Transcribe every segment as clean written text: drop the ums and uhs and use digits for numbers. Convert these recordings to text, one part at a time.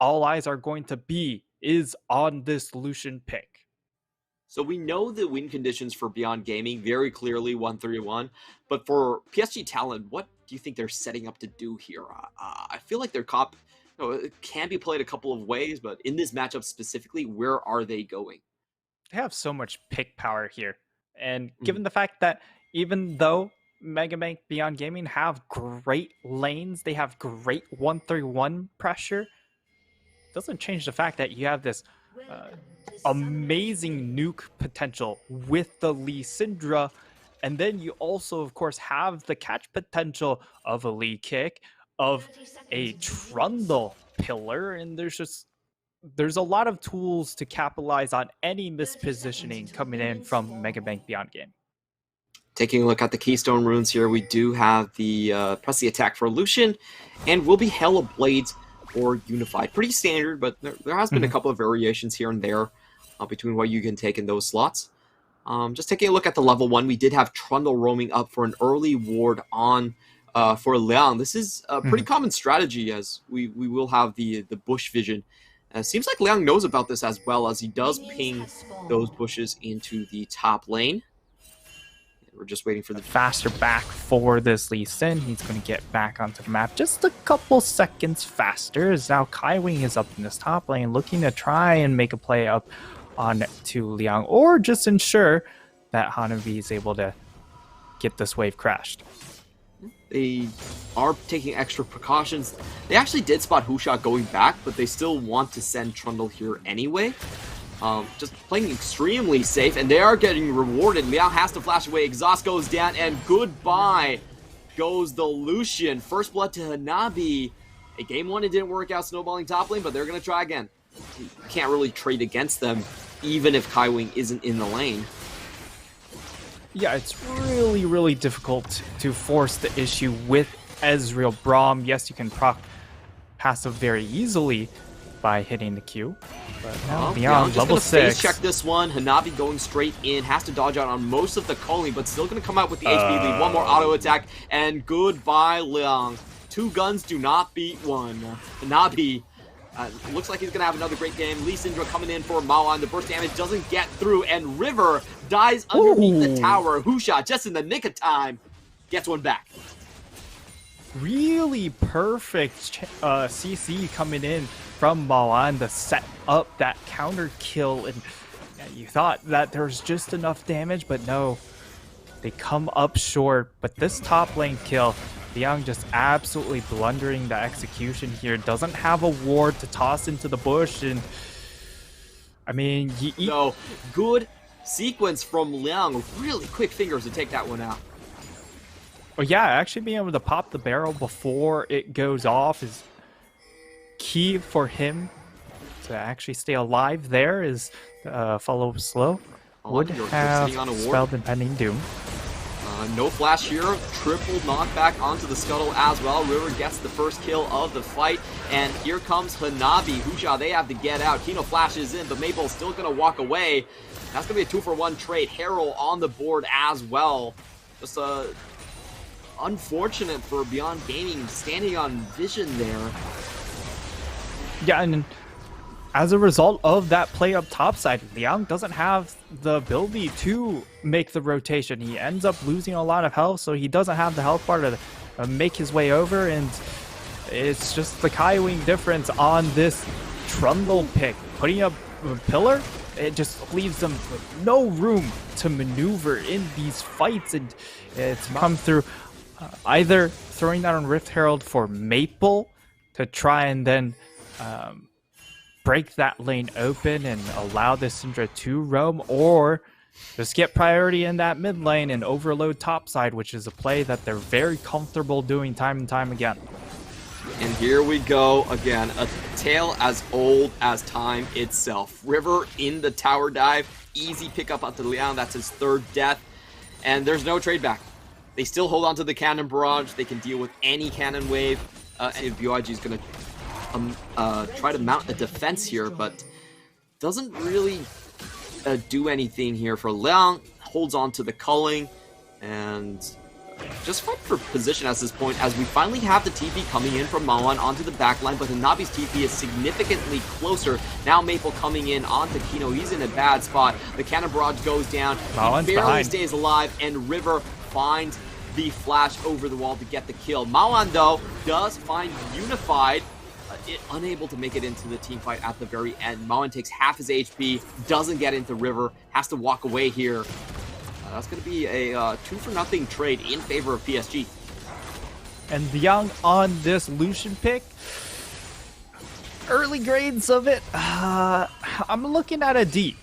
all eyes are going to be is on this Lucian pick. So we know the win conditions for Beyond Gaming very clearly 1-3-1, but for PSG Talent, what do you think they're setting up to do here? I feel like their comp, it can be played a couple of ways, but in this matchup specifically, where are they going? They have so much pick power here. And Mhm. given the fact that even though Mega Bank Beyond Gaming have great lanes, they have great 1-3-1 pressure, doesn't change the fact that you have this amazing nuke potential with the Lee Syndra. And then you also, of course, have the catch potential of a Lee Kick, of a Trundle pillar, and there's a lot of tools to capitalize on any mispositioning coming in from Mega Bank Beyond Game. Taking a look at the Keystone runes here, we do have the press the attack for Lucian, and will be Hella Blades or Unified. Pretty standard, but there has been a couple of variations here and there between what you can take in those slots. Just taking a look at the level 1, we did have Trundle roaming up for an early ward on for Liang. This is a pretty common strategy, as we will have the bush vision. Seems like Liang knows about this as well, as he does ping those bushes into the top lane. We're just waiting for the faster back for this Lee Sin. He's going to get back onto the map just a couple seconds faster, as now Kaiwing is up in this top lane looking to try and make a play up on to Liang, or just ensure that Hanabi is able to get this wave crashed. They are taking extra precautions. They actually did spot Husha going back, but they still want to send Trundle here anyway. Just playing extremely safe, and they are getting rewarded. Liang has to flash away. Exhaust goes down, and goodbye goes the Lucian. First blood to Hanabi. A game 1, it didn't work out snowballing top lane, but they're going to try again. You can't really trade against them, even if Kaiwing isn't in the lane. Yeah, it's really, really difficult to force the issue with Ezreal Braum. Yes, you can proc passive very easily by hitting the Q. But now Beyond level 6. Face check this one. Hanabi going straight in. Has to dodge out on most of the calling, but still going to come out with the HP lead. One more auto attack, and goodbye, Liang. 2 guns do not beat 1. Hanabi looks like he's going to have another great game. Lee Syndra coming in for Maoan. The burst damage doesn't get through, and River dies underneath the tower. Husha, just in the nick of time, gets one back. Really perfect CC coming in from Maoan to set up that counter kill, and you thought that there's just enough damage, but no, they come up short. But this top lane kill, Liang just absolutely blundering the execution here. Doesn't have a ward to toss into the bush, and I mean, no, good sequence from Liang. Really quick fingers to take that one out. Well, yeah, actually being able to pop the barrel before it goes off is key for him to actually stay alive. There is follow slow. Would have spelled impending doom. No flash here. Triple knockback onto the scuttle as well. River gets the first kill of the fight. And here comes Hanabi. Husha, they have to get out. Kino flashes in, but Maple's still going to walk away. That's going to be a 2-for-1 trade. Herald on the board as well. Just unfortunate for Beyond Gaming standing on vision there. Yeah, and as a result of that play up topside, Liang doesn't have the ability to make the rotation. He ends up losing a lot of health, so he doesn't have the health bar to make his way over, and it's just the Kaiwing difference on this Trundle pick. Putting up a pillar, it just leaves them no room to maneuver in these fights, and it's come through either throwing that on Rift Herald for Maple to try and then break that lane open and allow the Syndra to roam, or just get priority in that mid lane and overload topside, which is a play that they're very comfortable doing time and time again. And here we go again, a tale as old as time itself. River in the tower dive, easy pickup onto Liang, that's his 3rd death, and there's no trade back. They still hold on to the cannon barrage, they can deal with any cannon wave, and BYG is going to try to mount a defense here, but doesn't really do anything here for Liang. Holds on to the culling, and just fight for position at this point, as we finally have the TP coming in from Mawan onto the back line, but Hanabi's TP is significantly closer. Now Maple coming in onto Kino. He's in a bad spot. The cannon barrage goes down. Mawan's He barely behind. stays alive, and River finds the flash over the wall to get the kill. Mawan, though, does find Unified, unable to make it into the team fight at the very end. Mawan takes half his HP, doesn't get into River, has to walk away here. That's going to be a 2-for-0 trade in favor of PSG. And Liang on this Lucian pick. Early grades of it, I'm looking at a D.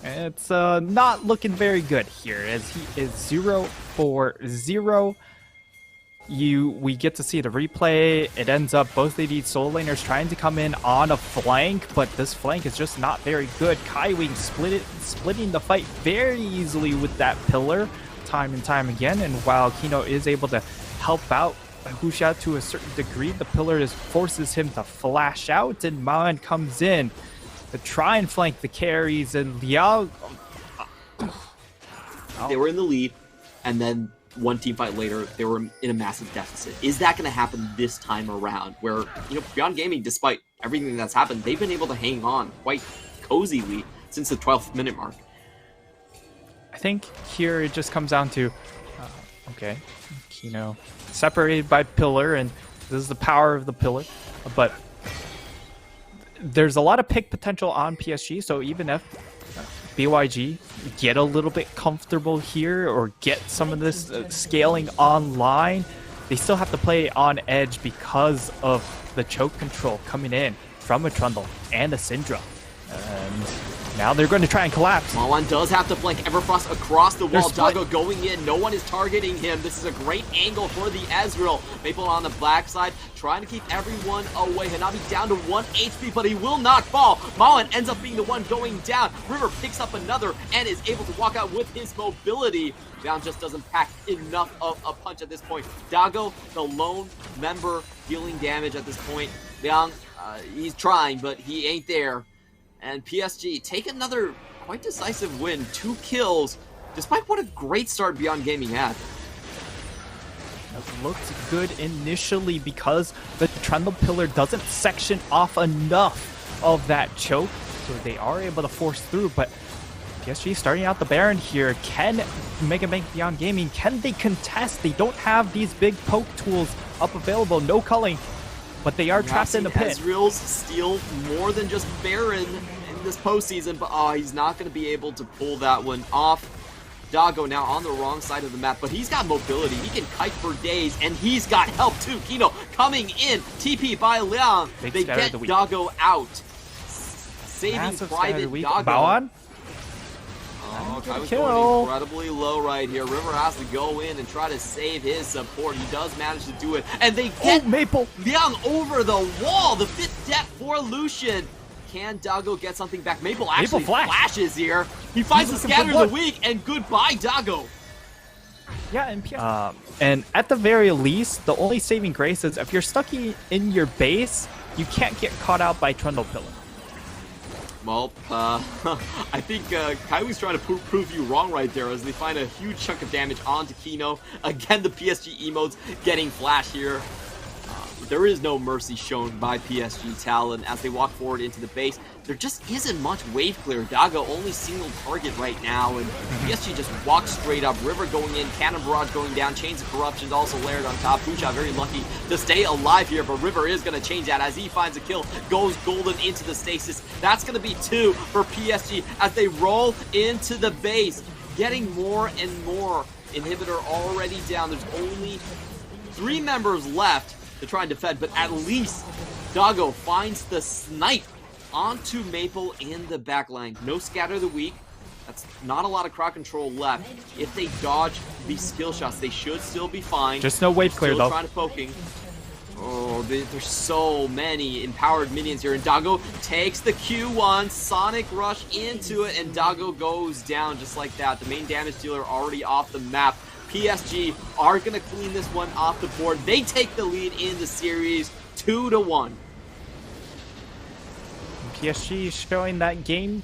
It's not looking very good here, as he is 0 for 0. We get to see the replay. It ends up both of these solo laners trying to come in on a flank, but this flank is just not very good. Kaiwing splitting the fight very easily with that pillar time and time again, and while Kino is able to help out Husha to a certain degree, the pillar just forces him to flash out, and Mawan comes in to try and flank the carries, and Liao... They were in the lead, and then one team fight later, they were in a massive deficit. Is that going to happen this time around? Where, you know, Beyond Gaming, despite everything that's happened, they've been able to hang on quite cozily since the 12th minute mark. I think here it just comes down to, okay, Kino separated by pillar, and this is the power of the pillar, but there's a lot of pick potential on PSG, so even if BYG get a little bit comfortable here or get some of this scaling online, they still have to play on edge because of the choke control coming in from a Trundle and a Syndra. And now they're going to try and collapse. Mawan does have to flank Everfrost across the wall. split. Dago going in. No one is targeting him. This is a great angle for the Ezreal. Maple on the black side, trying to keep everyone away. Hanabi down to 1 HP, but he will not fall. Mawan ends up being the one going down. River picks up another and is able to walk out with his mobility. Down just doesn't pack enough of a punch at this point. Dago, the lone member, dealing damage at this point. Liang, he's trying, but he ain't there. And PSG take another quite decisive win. 2 kills, despite what a great start Beyond Gaming had. It looked good initially because the Trundle pillar doesn't section off enough of that choke, so they are able to force through, but PSG starting out the Baron here. Can Mega Bank Beyond Gaming, can they contest? They don't have these big poke tools up available, no culling, but they are trapped in the pit. Ezreal's steal more than just Baron in this postseason, but he's not going to be able to pull that one off. Dago now on the wrong side of the map, but he's got mobility. He can kite for days, and he's got help too. Kino coming in, TP by Liang. They get Dago out. Saving Massive Private Dago. Bawan? Oh, I was going incredibly low right here. River has to go in and try to save his support. He does manage to do it. And they get Maple! Liang over the wall. The 5th death for Lucian. Can Dago get something back? Maple actually flashes here. He finds the scatter of the week, and goodbye, Dago. Yeah, and at the very least, the only saving grace is if you're stuck in your base, you can't get caught out by Trundle Pillar. Well, I think Kaiwi's trying to prove you wrong right there as they find a huge chunk of damage onto Kino. Again, the PSG emotes getting flash here. There is no mercy shown by PSG Talon as they walk forward into the base. There just isn't much wave clear. Dago only single target right now, and PSG just walks straight up. River going in, Cannon Barrage going down, Chains of Corruptions also layered on top. Pusha very lucky to stay alive here, but River is going to change that as he finds a kill, goes golden into the stasis. That's going to be 2 for PSG as they roll into the base, getting more and more. Inhibitor already down. There's only 3 members left to try and defend, but at least Dago finds the snipe onto Maple in the backline. No scatter of the week. That's not a lot of crowd control left. If they dodge these skill shots, they should still be fine. Just no wave clear, though. Trying to poking. Oh, there's so many empowered minions here, and Dago takes the Q1, Sonic Rush into it, and Dago goes down just like that. The main damage dealer already off the map. PSG are going to clean this one off the board. They take the lead in the series 2-1. PSG showing that game